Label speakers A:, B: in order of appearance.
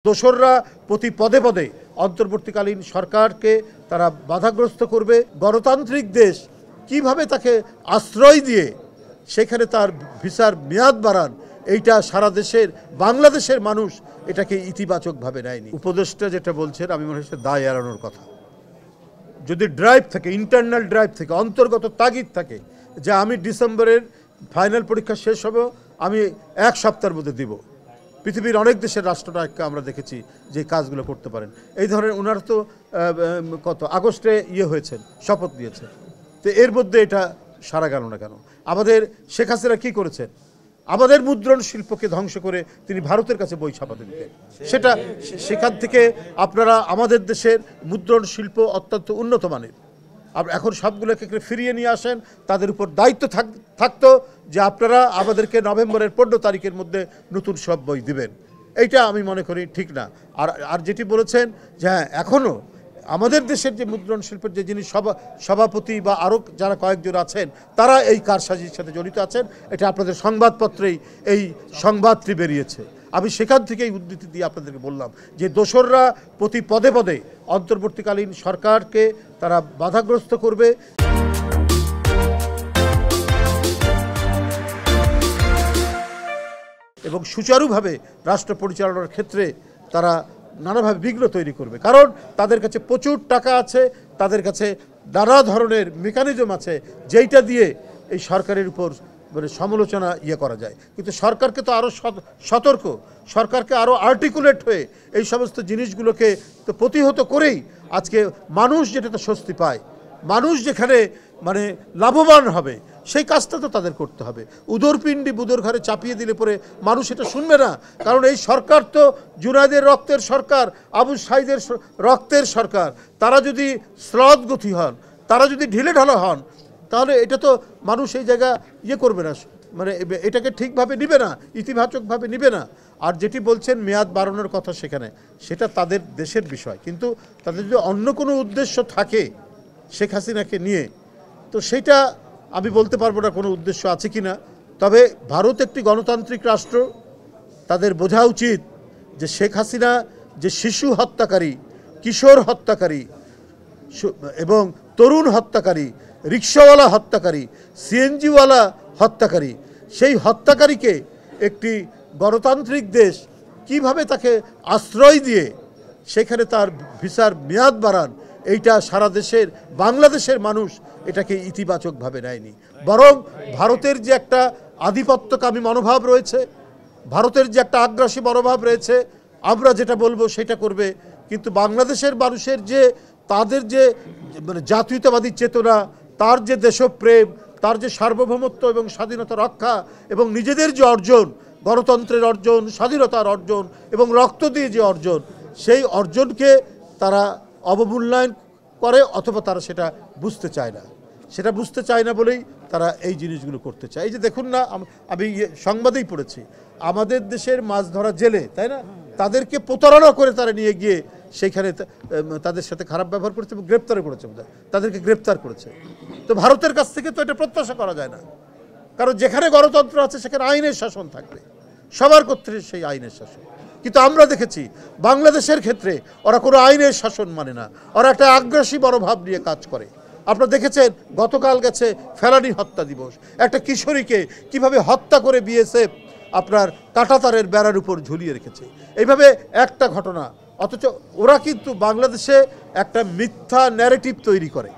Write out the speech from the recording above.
A: দোসররা প্রতি পদে পদে অন্তর্বর্তীকালীন সরকারকে তারা বাধাগ্রস্ত করবে। গণতান্ত্রিক দেশ কিভাবে তাকে আশ্রয় দিয়ে সেখানে তার ভিসার মেয়াদ বাড়ান, এইটা সারা দেশের বাংলাদেশের মানুষ এটাকে ইতিবাচকভাবে নেয়নি। উপদেষ্টা যেটা বলছেন আমি মনে হচ্ছে দায় এড়ানোর কথা। যদি ড্রাইভ থাকে, ইন্টারনাল ড্রাইভ থেকে, অন্তর্গত তাগিদ থাকে যে আমি ডিসেম্বরের ফাইনাল পরীক্ষা শেষ হবে, আমি এক সপ্তাহের মধ্যে দিব। পৃথিবীর অনেক দেশের রাষ্ট্রনায়ককে আমরা দেখেছি যে কাজগুলো করতে পারেন। এই ধরনের ওনারা তো আগস্টে হয়েছেন, শপথ নিয়েছেন, তো এর মধ্যে এটা সারা গেল না কেন? আমাদের শেখ হাসিনা কী করেছেন? আমাদের মুদ্রণ শিল্পকে ধ্বংস করে তিনি ভারতের কাছে বই ছাপাতে দিতেন। সেটা সেখান থেকে আপনারা আমাদের দেশের মুদ্রণ শিল্প অত্যন্ত উন্নত মানের, এখন সবগুলোকে ফিরিয়ে নিয়ে আসেন। তাদের উপর দায়িত্ব থাকতো যে আপনারা আমাদেরকে নভেম্বরের 15 তারিখের মধ্যে নতুন সব বই দিবেন। এইটা আমি মনে করি ঠিক না। আর যেটি বলেছেন যে হ্যাঁ, এখনও আমাদের দেশের যে মুদ্রণ শিল্পের যে যিনি সভাপতি বা আরও যারা কয়েকজন আছেন তারা এই কারসাজির সাথে জড়িত আছেন, এটা আপনাদের সংবাদপত্রেই এই সংবাদটি বেরিয়েছে। আমি সেখান থেকেই উদ্ধৃতি দিয়ে আপনাদেরকে বললাম যে দোসররা প্রতি পদে পদে অন্তর্বর্তীকালীন সরকারকে তারা বাধাগ্রস্ত করবে এবং সুচারুভাবে রাষ্ট্র পরিচালনার ক্ষেত্রে তারা নানাভাবে বিঘ্ন তৈরি করবে। কারণ তাদের কাছে প্রচুর টাকা আছে, তাদের কাছে নানা ধরনের মেকানিজম আছে যেইটা দিয়ে এই সরকারের উপর সমালোচনা করা যায়। কিন্তু সরকারকে তো আরও সতর্ক, সরকারকে আরও আর্টিকুলেট হয়ে এই সমস্ত জিনিসগুলোকে তো প্রতিহত করেই আজকে মানুষ যেটাতে স্বস্তি পায়, মানুষ যেখানে লাভবান হবে, সেই কাজটা তো তাদের করতে হবে। উদরপিণ্ডি বুদর ঘরে চাপিয়ে দিলে পরে মানুষ এটা শুনবে না। কারণ এই সরকার তো জুনায়েদের রক্তের সরকার, আবু সাঈদের রক্তের সরকার। তারা যদি শ্লথগতি হন, তারা যদি ঢিলে ঢালা হন, তাহলে এটা তো মানুষ এই জায়গা করবে না, এটাকে ঠিকভাবে নিবে না, ইতিবাচকভাবে নিবে না। আর যেটি বলছেন মেয়াদ বাড়ানোর কথা, সেটা তাদের দেশের বিষয়। কিন্তু তাদের যদি অন্য কোনো উদ্দেশ্য থাকে শেখ হাসিনাকে নিয়ে, তো সেটা আমি বলতে পারবো না কোনো উদ্দেশ্য আছে কি না। তবে ভারত একটি গণতান্ত্রিক রাষ্ট্র, তাদের বোঝা উচিত যে শেখ হাসিনা যে শিশু হত্যাকারী, কিশোর হত্যাকারী এবং তরুণ হত্যাকারী, রিক্সাওয়ালা হত্যাকারী, সিএনজিওয়ালা হত্যাকারী, সেই হত্যাকারীকে একটি গণতান্ত্রিক দেশ কিভাবে তাকে আশ্রয় দিয়ে সেখানে তার ভিসার মেয়াদ বাড়ান, এইটা সারা দেশের বাংলাদেশের মানুষ এটাকে ইতিবাচকভাবে নেয়নি। বরং ভারতের যে একটা আধিপত্যকামী মনোভাব রয়েছে, ভারতের যে একটা আগ্রাসী মনোভাব রয়েছে, আমরা যেটা বলবো সেটা করবে। কিন্তু বাংলাদেশের মানুষের যে তাদের যে জাতীয়তাবাদী চেতনা, তার যে দেশপ্রেম, তার যে সার্বভৌমত্ব এবং স্বাধীনতা রক্ষা এবং নিজেদের যে অর্জন, গণতন্ত্রের অর্জন, স্বাধীনতার অর্জন এবং রক্ত দিয়ে যে অর্জন, সেই অর্জনকে তারা অবমূল্যায়ন করে অথবা তারা সেটা বুঝতে চায় না। সেটা বুঝতে চায় না বলেই তারা এই জিনিসগুলো করতে চায়। এই যে দেখুন না, আমি সংবাদেই পড়েছি আমাদের দেশের মাছ ধরা জেলে, তাই না, তাদেরকে প্রতারণা করে তারা নিয়ে গিয়ে সেইখানে তাদের সাথে খারাপ ব্যবহার করেছে এবং গ্রেপ্তারও করেছে, তাদেরকে গ্রেপ্তার করেছে। তো ভারতের কাছ থেকে তো এটা প্রত্যাশা করা যায় না। কারণ যেখানে গণতন্ত্র আছে সেখানে আইনের শাসন থাকবে, সবার ক্ষেত্রে সেই আইনের শাসন। কিন্তু আমরা দেখেছি বাংলাদেশের ক্ষেত্রে ওরা কোনো আইনের শাসন মানে না, ওরা একটা আগ্রাসী মনোভাব নিয়ে কাজ করে। আপনারা দেখেছেন গতকাল গেছে ফেলানী হত্যা দিবস, একটা কিশোরীকে কিভাবে হত্যা করে বিএসএফ আপনার কাঁটাতারের বেড়ার উপর ঝুলিয়ে রেখেছে। এইভাবে একটা ঘটনা, অথচ ওরা কিন্তু বাংলাদেশে একটা মিথ্যা ন্যারেটিভ তৈরি করে।